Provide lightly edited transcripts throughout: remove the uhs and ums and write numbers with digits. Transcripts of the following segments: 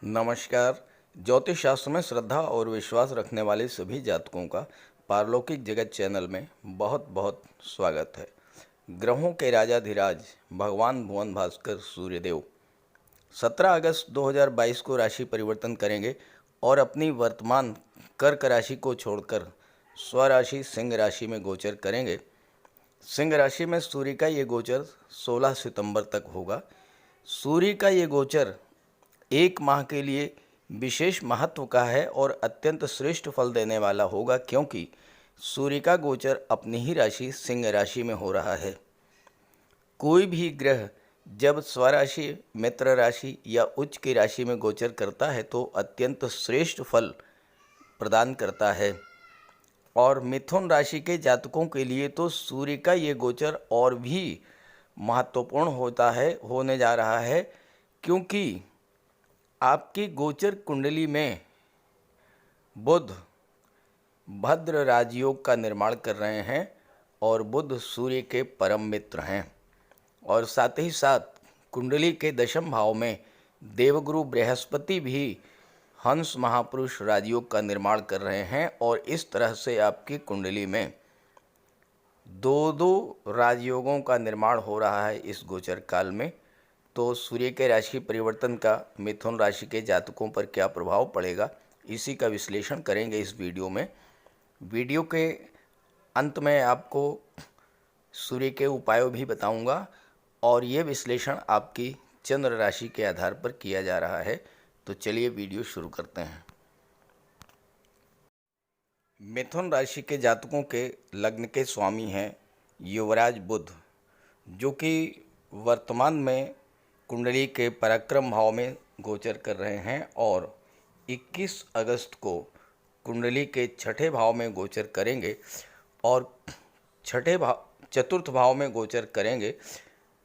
नमस्कार। ज्योतिष शास्त्र में श्रद्धा और विश्वास रखने वाले सभी जातकों का पारलौकिक जगत चैनल में बहुत बहुत स्वागत है। ग्रहों के राजाधिराज भगवान भुवन भास्कर सूर्यदेव 17 अगस्त 2022 को राशि परिवर्तन करेंगे और अपनी वर्तमान कर्क राशि को छोड़कर स्वराशि सिंह राशि में गोचर करेंगे। सिंह राशि में सूर्य का ये गोचर 16 सितंबर तक होगा। सूर्य का ये गोचर एक माह के लिए विशेष महत्व का है और अत्यंत श्रेष्ठ फल देने वाला होगा, क्योंकि सूर्य का गोचर अपनी ही राशि सिंह राशि में हो रहा है। कोई भी ग्रह जब स्वराशि, मित्र राशि या उच्च की राशि में गोचर करता है तो अत्यंत श्रेष्ठ फल प्रदान करता है। और मिथुन राशि के जातकों के लिए तो सूर्य का ये गोचर और भी महत्वपूर्ण होने जा रहा है, क्योंकि आपकी गोचर कुंडली में बुध भद्र राजयोग का निर्माण कर रहे हैं और बुध सूर्य के परम मित्र हैं। और साथ ही साथ कुंडली के दशम भाव में देवगुरु बृहस्पति भी हंस महापुरुष राजयोग का निर्माण कर रहे हैं और इस तरह से आपकी कुंडली में दो दो राजयोगों का निर्माण हो रहा है इस गोचर काल में। तो सूर्य के राशि परिवर्तन का मिथुन राशि के जातकों पर क्या प्रभाव पड़ेगा, इसी का विश्लेषण करेंगे इस वीडियो में। वीडियो के अंत में आपको सूर्य के उपायों भी बताऊंगा और ये विश्लेषण आपकी चंद्र राशि के आधार पर किया जा रहा है। तो चलिए वीडियो शुरू करते हैं। मिथुन राशि के जातकों के लग्न के स्वामी हैं युवराज बुध, जो कि वर्तमान में कुंडली के पराक्रम भाव में गोचर कर रहे हैं और 21 अगस्त को कुंडली के छठे भाव में गोचर करेंगे और चतुर्थ भाव में गोचर करेंगे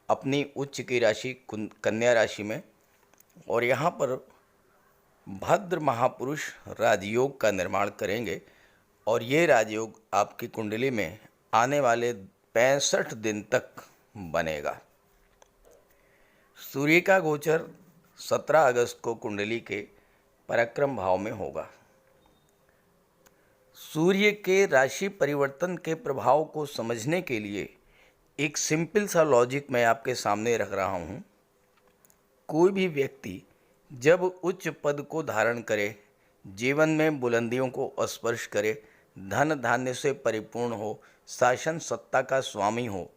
अपनी उच्च की राशि कन्या राशि में। और यहाँ पर भद्र महापुरुष राजयोग का निर्माण करेंगे और ये राजयोग आपकी कुंडली में आने वाले 65 दिन तक बनेगा। सूर्य का गोचर 17 अगस्त को कुंडली के पराक्रम भाव में होगा। सूर्य के राशि परिवर्तन के प्रभाव को समझने के लिए एक सिंपल सा लॉजिक मैं आपके सामने रख रहा हूँ। कोई भी व्यक्ति जब उच्च पद को धारण करे, जीवन में बुलंदियों को स्पर्श करे, धन धान्य से परिपूर्ण हो, शासन सत्ता का स्वामी हो,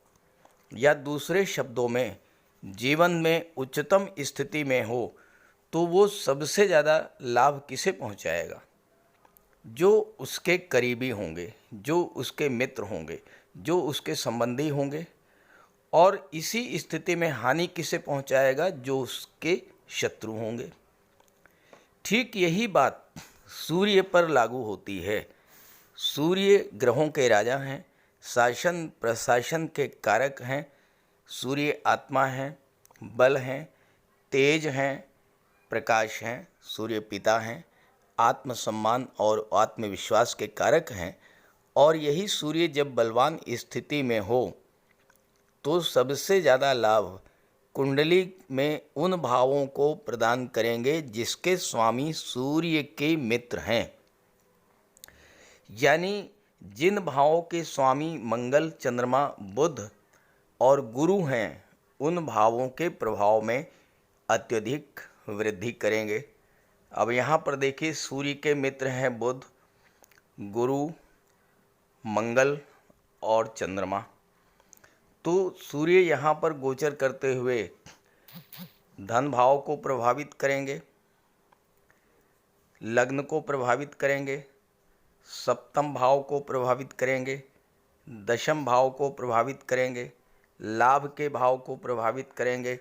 या दूसरे शब्दों में जीवन में उच्चतम स्थिति में हो, तो वो सबसे ज़्यादा लाभ किसे पहुंचाएगा? जो उसके करीबी होंगे, जो उसके मित्र होंगे, जो उसके संबंधी होंगे। और इसी स्थिति में हानि किसे पहुंचाएगा? जो उसके शत्रु होंगे। ठीक यही बात सूर्य पर लागू होती है। सूर्य ग्रहों के राजा हैं, शासन प्रशासन के कारक हैं। सूर्य आत्मा हैं, बल हैं, तेज हैं, प्रकाश हैं। सूर्य पिता हैं, आत्मसम्मान और आत्मविश्वास के कारक हैं। और यही सूर्य जब बलवान स्थिति में हो तो सबसे ज़्यादा लाभ कुंडली में उन भावों को प्रदान करेंगे जिसके स्वामी सूर्य के मित्र हैं। यानी जिन भावों के स्वामी मंगल, चंद्रमा, बुध और गुरु हैं, उन भावों के प्रभाव में अत्यधिक वृद्धि करेंगे। अब यहाँ पर देखिए, सूर्य के मित्र हैं बुध, गुरु, मंगल और चंद्रमा। तो सूर्य यहाँ पर गोचर करते हुए धन भाव को प्रभावित करेंगे, लग्न को प्रभावित करेंगे, सप्तम भाव को प्रभावित करेंगे, दशम भाव को प्रभावित करेंगे, लाभ के भाव को प्रभावित करेंगे,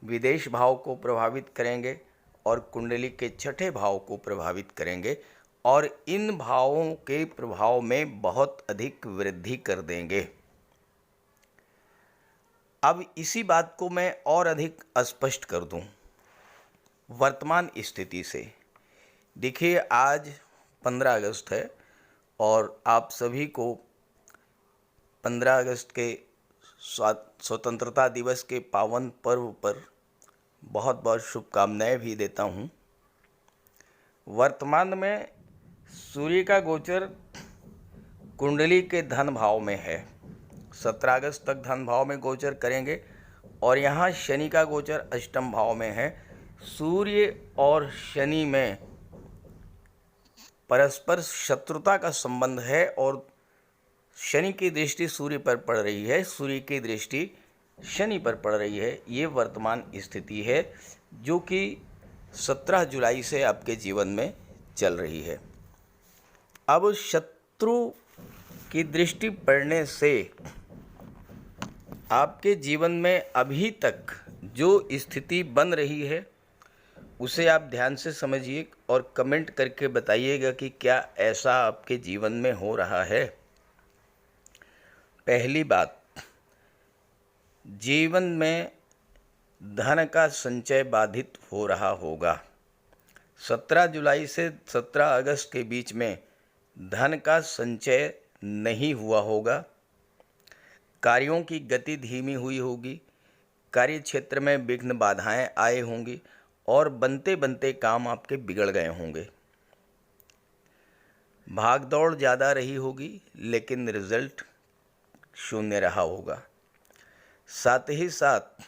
विदेश भाव को प्रभावित करेंगे और कुंडली के छठे भाव को प्रभावित करेंगे। और इन भावों के प्रभाव में बहुत अधिक वृद्धि कर देंगे। अब इसी बात को मैं और अधिक स्पष्ट कर दूं वर्तमान स्थिति से। देखिए, आज 15 अगस्त है और आप सभी को 15 अगस्त के स्वतंत्रता दिवस के पावन पर्व पर बहुत बहुत शुभकामनाएं भी देता हूँ। वर्तमान में सूर्य का गोचर कुंडली के धन भाव में है। 17 अगस्त तक धन भाव में गोचर करेंगे और यहाँ शनि का गोचर अष्टम भाव में है। सूर्य और शनि में परस्पर शत्रुता का संबंध है और शनि की दृष्टि सूर्य पर पड़ रही है, सूर्य की दृष्टि शनि पर पड़ रही है। ये वर्तमान स्थिति है जो कि 17 जुलाई से आपके जीवन में चल रही है। अब शत्रु की दृष्टि पड़ने से आपके जीवन में अभी तक जो स्थिति बन रही है उसे आप ध्यान से समझिए और कमेंट करके बताइएगा कि क्या ऐसा आपके जीवन में हो रहा है। पहली बात, जीवन में धन का संचय बाधित हो रहा होगा। 17 जुलाई से 17 अगस्त के बीच में धन का संचय नहीं हुआ होगा। कार्यों की गति धीमी हुई होगी, कार्य क्षेत्र में विघ्न बाधाएं आए होंगी और बनते बनते काम आपके बिगड़ गए होंगे। भागदौड़ ज़्यादा रही होगी लेकिन रिजल्ट शून्य रहा होगा। साथ ही साथ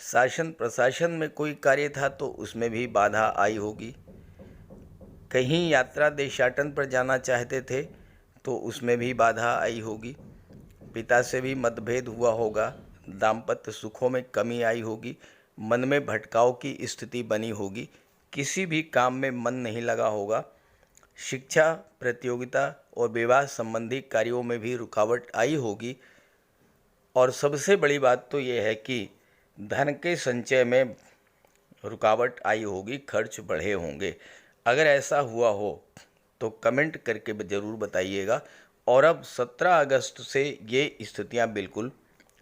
शासन प्रशासन में कोई कार्य था तो उसमें भी बाधा आई होगी। कहीं यात्रा देशाटन पर जाना चाहते थे तो उसमें भी बाधा आई होगी। पिता से भी मतभेद हुआ होगा। दाम्पत्य सुखों में कमी आई होगी। मन में भटकाव की स्थिति बनी होगी। किसी भी काम में मन नहीं लगा होगा। शिक्षा, प्रतियोगिता और विवाह संबंधी कार्यों में भी रुकावट आई होगी। और सबसे बड़ी बात तो ये है कि धन के संचय में रुकावट आई होगी, खर्च बढ़े होंगे। अगर ऐसा हुआ हो तो कमेंट करके ज़रूर बताइएगा। और अब 17 अगस्त से ये स्थितियां बिल्कुल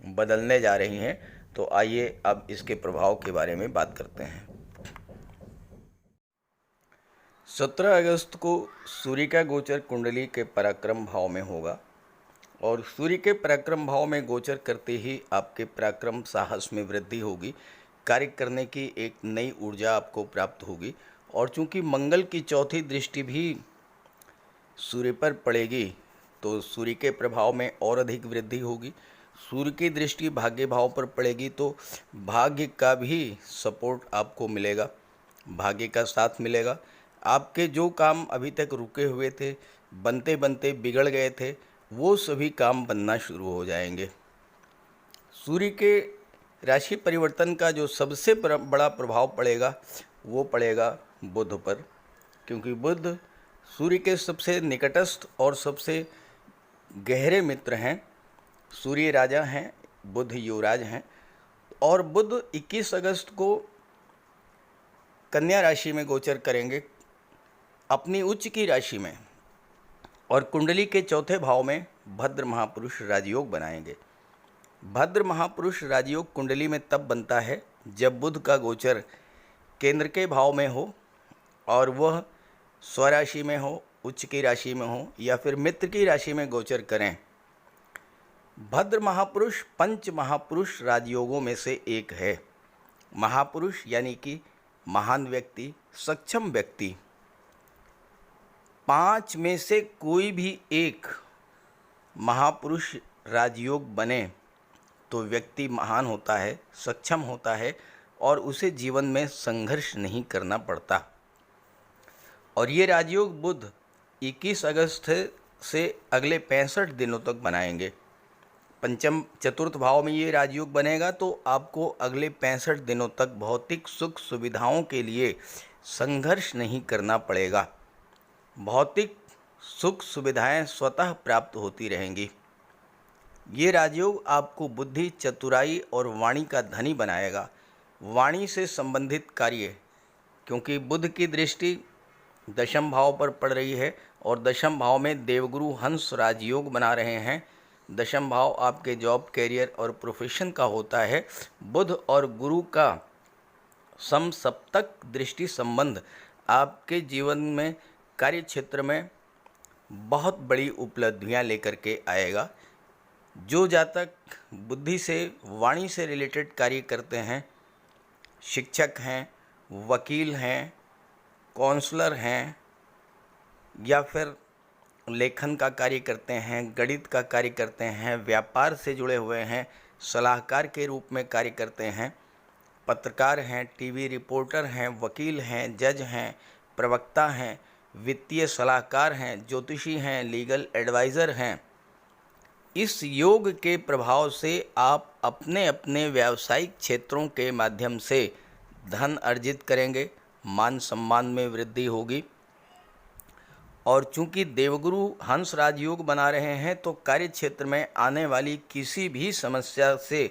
बदलने जा रही हैं। तो आइए अब इसके प्रभाव के बारे में बात करते हैं। 17 अगस्त को सूर्य का गोचर कुंडली के पराक्रम भाव में होगा और सूर्य के पराक्रम भाव में गोचर करते ही आपके पराक्रम साहस में वृद्धि होगी। कार्य करने की एक नई ऊर्जा आपको प्राप्त होगी। और चूंकि मंगल की चौथी दृष्टि भी सूर्य पर पड़ेगी तो सूर्य के प्रभाव में और अधिक वृद्धि होगी। सूर्य की दृष्टि भाग्य भाव पर पड़ेगी तो भाग्य का भी सपोर्ट आपको मिलेगा, भाग्य का साथ मिलेगा। आपके जो काम अभी तक रुके हुए थे, बनते बनते बिगड़ गए थे, वो सभी काम बनना शुरू हो जाएंगे। सूर्य के राशि परिवर्तन का जो सबसे बड़ा प्रभाव पड़ेगा वो पड़ेगा बुध पर, क्योंकि बुध सूर्य के सबसे निकटस्थ और सबसे गहरे मित्र हैं। सूर्य राजा हैं, बुध युवराज हैं। और बुध 21 अगस्त को कन्या राशि में गोचर करेंगे, अपनी उच्च की राशि में, और कुंडली के चौथे भाव में भद्र महापुरुष राजयोग बनाएंगे। भद्र महापुरुष राजयोग कुंडली में तब बनता है जब बुध का गोचर केंद्र के भाव में हो और वह स्वराशि में हो, उच्च की राशि में हो या फिर मित्र की राशि में गोचर करें। भद्र महापुरुष पंच महापुरुष राजयोगों में से एक है। महापुरुष यानी कि महान व्यक्ति, सक्षम व्यक्ति। 5 में से कोई भी एक महापुरुष राजयोग बने तो व्यक्ति महान होता है, सक्षम होता है और उसे जीवन में संघर्ष नहीं करना पड़ता। और ये राजयोग बुध 21 अगस्त से अगले 65 दिनों तक बनाएंगे। पंचम चतुर्थ भाव में ये राजयोग बनेगा तो आपको अगले 65 दिनों तक भौतिक सुख सुविधाओं के लिए संघर्ष नहीं करना पड़ेगा। भौतिक सुख सुविधाएं स्वतः प्राप्त होती रहेंगी। ये राजयोग आपको बुद्धि, चतुराई और वाणी का धनी बनाएगा। वाणी से संबंधित कार्य, क्योंकि बुध की दृष्टि दशम भाव पर पड़ रही है और दशम भाव में देवगुरु हंस राजयोग बना रहे हैं। दशम भाव आपके जॉब, कैरियर और प्रोफेशन का होता है। बुध और गुरु का समसप्तक दृष्टि संबंध आपके जीवन में, कार्य क्षेत्र में बहुत बड़ी उपलब्धियां लेकर के आएगा। जो जातक बुद्धि से, वाणी से रिलेटेड कार्य करते हैं, शिक्षक हैं, वकील हैं, काउंसलर हैं, या फिर लेखन का कार्य करते हैं, गणित का कार्य करते हैं, व्यापार से जुड़े हुए हैं, सलाहकार के रूप में कार्य करते हैं, पत्रकार हैं, टीवी रिपोर्टर हैं, वकील हैं, जज हैं, प्रवक्ता हैं, वित्तीय सलाहकार हैं, ज्योतिषी हैं, लीगल एडवाइज़र हैं। इस योग के प्रभाव से आप अपने अपने व्यावसायिक क्षेत्रों के माध्यम से धन अर्जित करेंगे, मान सम्मान में वृद्धि होगी। और चूंकि देवगुरु हंस राजयोग बना रहे हैं तो कार्य क्षेत्र में आने वाली किसी भी समस्या से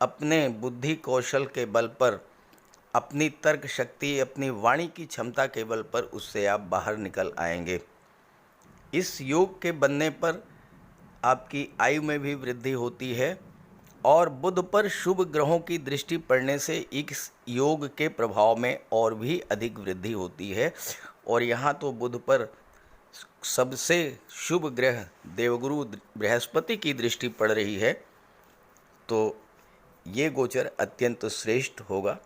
अपने बुद्धि कौशल के बल पर, अपनी तर्क शक्ति, अपनी वाणी की क्षमता के बल पर उससे आप बाहर निकल आएंगे। इस योग के बनने पर आपकी आयु में भी वृद्धि होती है और बुध पर शुभ ग्रहों की दृष्टि पड़ने से इस योग के प्रभाव में और भी अधिक वृद्धि होती है। और यहाँ तो बुध पर सबसे शुभ ग्रह देवगुरु बृहस्पति की दृष्टि पड़ रही है, तो ये गोचर अत्यंत श्रेष्ठ होगा।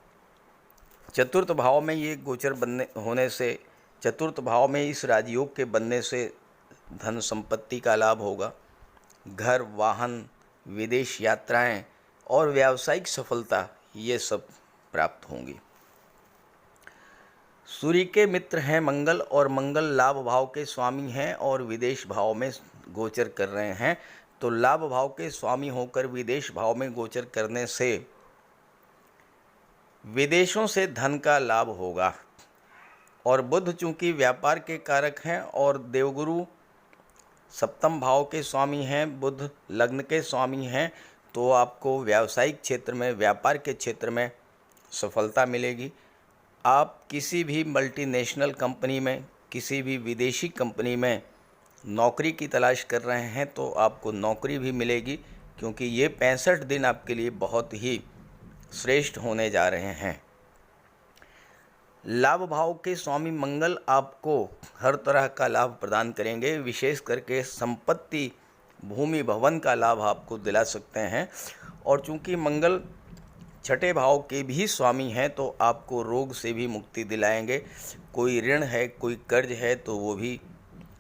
चतुर्थ भाव में ये गोचर बनने होने से, चतुर्थ भाव में इस राजयोग के बनने से धन संपत्ति का लाभ होगा। घर, वाहन, विदेश यात्राएं और व्यावसायिक सफलता ये सब प्राप्त होंगी। सूर्य के मित्र हैं मंगल, और मंगल लाभ भाव के स्वामी हैं और विदेश भाव में गोचर कर रहे हैं। तो लाभ भाव के स्वामी होकर विदेश भाव में गोचर करने से विदेशों से धन का लाभ होगा। और बुध चूंकि व्यापार के कारक हैं और देवगुरु सप्तम भाव के स्वामी हैं, बुध लग्न के स्वामी हैं, तो आपको व्यावसायिक क्षेत्र में, व्यापार के क्षेत्र में सफलता मिलेगी। आप किसी भी मल्टीनेशनल कंपनी में, किसी भी विदेशी कंपनी में नौकरी की तलाश कर रहे हैं तो आपको नौकरी भी मिलेगी, क्योंकि ये 65 दिन आपके लिए बहुत ही श्रेष्ठ होने जा रहे हैं। लाभ भाव के स्वामी मंगल आपको हर तरह का लाभ प्रदान करेंगे, विशेष करके संपत्ति, भूमि, भवन का लाभ आपको दिला सकते हैं। और चूंकि मंगल छठे भाव के भी स्वामी हैं तो आपको रोग से भी मुक्ति दिलाएंगे। कोई ऋण है, कोई कर्ज है तो वो भी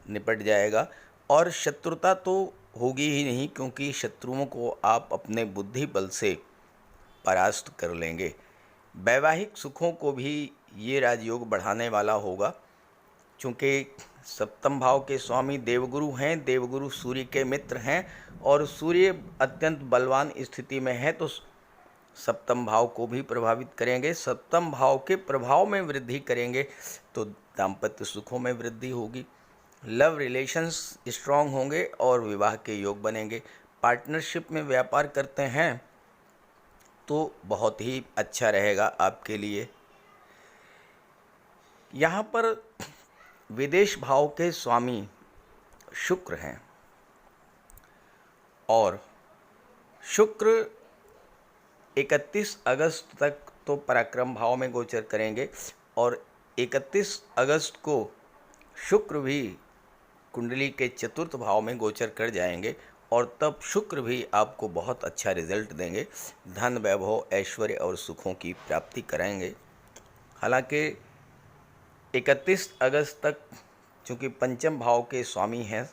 निपट जाएगा। और शत्रुता तो होगी ही नहीं, क्योंकि शत्रुओं को आप अपने बुद्धि बल से परास्त कर लेंगे। वैवाहिक सुखों को भी ये राजयोग बढ़ाने वाला होगा। चूँकि सप्तम भाव के स्वामी देवगुरु हैं, देवगुरु सूर्य के मित्र हैं और सूर्य अत्यंत बलवान स्थिति में है, तो सप्तम भाव को भी प्रभावित करेंगे। सप्तम भाव के प्रभाव में वृद्धि करेंगे तो दाम्पत्य सुखों में वृद्धि होगी, लव रिलेशंस स्ट्रांग होंगे और विवाह के योग बनेंगे। पार्टनरशिप में व्यापार करते हैं तो बहुत ही अच्छा रहेगा आपके लिए। यहाँ पर विदेश भाव के स्वामी शुक्र हैं और शुक्र 31 अगस्त तक तो पराक्रम भाव में गोचर करेंगे और 31 अगस्त को शुक्र भी कुंडली के चतुर्थ भाव में गोचर कर जाएंगे और तब शुक्र भी आपको बहुत अच्छा रिजल्ट देंगे, धन, वैभव, ऐश्वर्य और सुखों की प्राप्ति कराएंगे। हालांकि 31 अगस्त तक चूँकि पंचम भाव के स्वामी हैं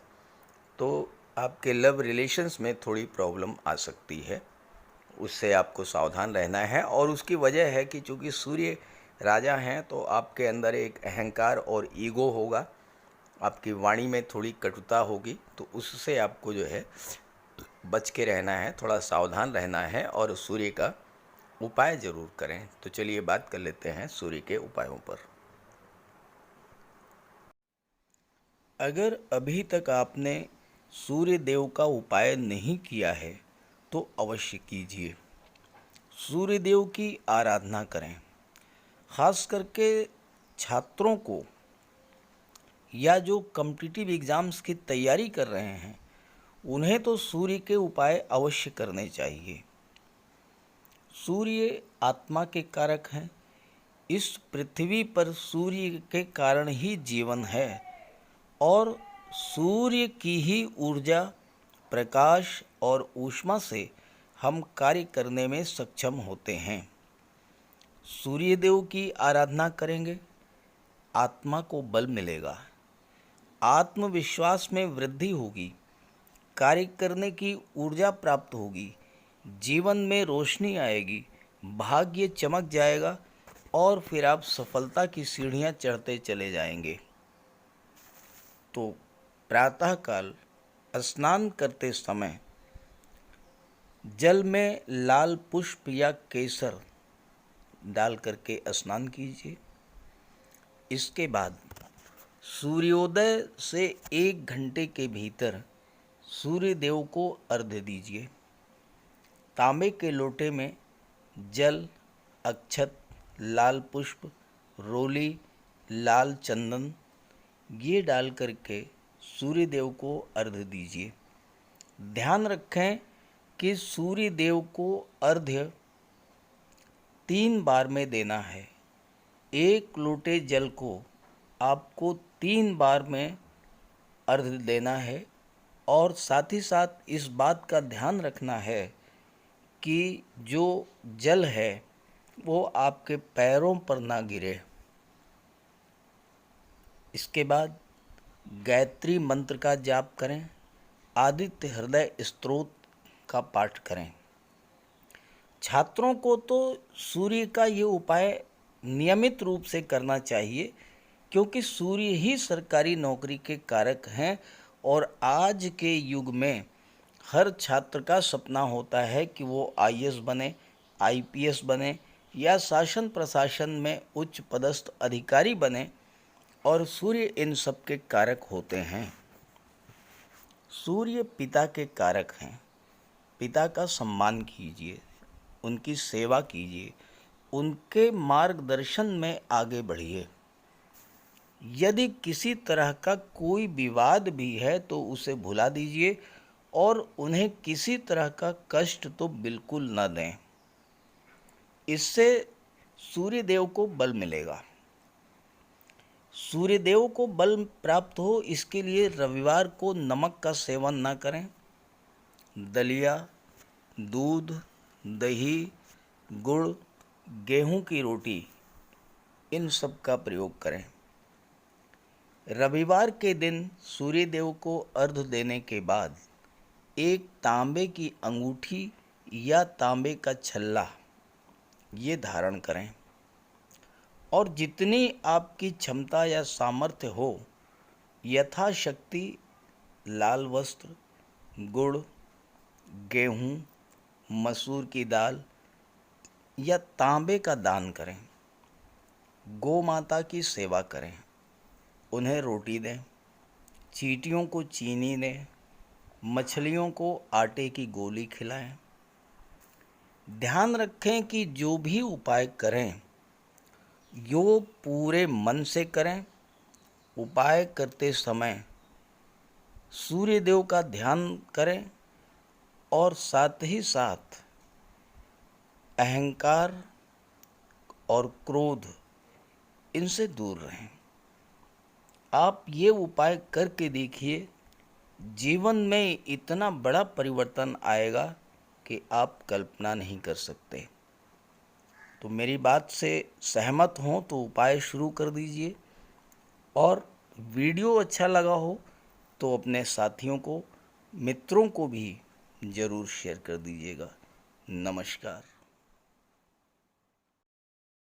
तो आपके लव रिलेशंस में थोड़ी प्रॉब्लम आ सकती है, उससे आपको सावधान रहना है। और उसकी वजह है कि चूँकि सूर्य राजा हैं तो आपके अंदर एक अहंकार और ईगो होगा, आपकी वाणी में थोड़ी कटुता होगी, तो उससे आपको जो है बच के रहना है, थोड़ा सावधान रहना है और सूर्य का उपाय ज़रूर करें। तो चलिए बात कर लेते हैं सूर्य के उपायों पर। अगर अभी तक आपने सूर्य देव का उपाय नहीं किया है तो अवश्य कीजिए। सूर्य देव की आराधना करें। खास करके छात्रों को या जो कॉम्पिटिटिव एग्ज़ाम्स की तैयारी कर रहे हैं उन्हें तो सूर्य के उपाय अवश्य करने चाहिए। सूर्य आत्मा के कारक हैं। इस पृथ्वी पर सूर्य के कारण ही जीवन है और सूर्य की ही ऊर्जा, प्रकाश और ऊष्मा से हम कार्य करने में सक्षम होते हैं। सूर्यदेव की आराधना करेंगे, आत्मा को बल मिलेगा, आत्मविश्वास में वृद्धि होगी, कार्य करने की ऊर्जा प्राप्त होगी, जीवन में रोशनी आएगी, भाग्य चमक जाएगा और फिर आप सफलता की सीढ़ियां चढ़ते चले जाएंगे। तो प्रातःकाल स्नान करते समय जल में लाल पुष्प या केसर डाल करके स्नान कीजिए। इसके बाद सूर्योदय से 1 घंटे के भीतर सूर्य देव को अर्घ्य दीजिए। तांबे के लोटे में जल, अक्षत, लाल पुष्प, रोली, लाल चंदन ये डाल करके सूर्य देव को अर्घ्य दीजिए। ध्यान रखें कि सूर्य देव को अर्घ्य 3 बार में देना है। 1 लोटे जल को आपको 3 बार में अर्घ्य देना है और साथ ही साथ इस बात का ध्यान रखना है कि जो जल है वो आपके पैरों पर ना गिरे। इसके बाद गायत्री मंत्र का जाप करें, आदित्य हृदय स्तोत्र का पाठ करें। छात्रों को तो सूर्य का ये उपाय नियमित रूप से करना चाहिए, क्योंकि सूर्य ही सरकारी नौकरी के कारक हैं और आज के युग में हर छात्र का सपना होता है कि वो आईएएस बने, आईपीएस बने या शासन प्रशासन में उच्च पदस्थ अधिकारी बने, और सूर्य इन सब के कारक होते हैं। सूर्य पिता के कारक हैं। पिता का सम्मान कीजिए, उनकी सेवा कीजिए, उनके मार्गदर्शन में आगे बढ़िए। यदि किसी तरह का कोई विवाद भी है तो उसे भुला दीजिए और उन्हें किसी तरह का कष्ट तो बिल्कुल न दें। इससे सूर्यदेव को बल मिलेगा। सूर्यदेव को बल प्राप्त हो, इसके लिए रविवार को नमक का सेवन न करें। दलिया, दूध, दही, गुड़, गेहूं की रोटी इन सब का प्रयोग करें। रविवार के दिन सूर्यदेव को अर्घ्य देने के बाद एक तांबे की अंगूठी या तांबे का छल्ला ये धारण करें और जितनी आपकी क्षमता या सामर्थ्य हो यथाशक्ति लाल वस्त्र, गुड़, गेहूं, मसूर की दाल या तांबे का दान करें। गौ माता की सेवा करें, उन्हें रोटी दें, चींटियों को चीनी दें, मछलियों को आटे की गोली खिलाएं। ध्यान रखें कि जो भी उपाय करें यो पूरे मन से करें। उपाय करते समय सूर्यदेव का ध्यान करें और साथ ही साथ अहंकार और क्रोध इनसे दूर रहें। आप ये उपाय करके देखिए, जीवन में इतना बड़ा परिवर्तन आएगा कि आप कल्पना नहीं कर सकते। तो मेरी बात से सहमत हों तो उपाय शुरू कर दीजिए, और वीडियो अच्छा लगा हो तो अपने साथियों को, मित्रों को भी ज़रूर शेयर कर दीजिएगा। नमस्कार।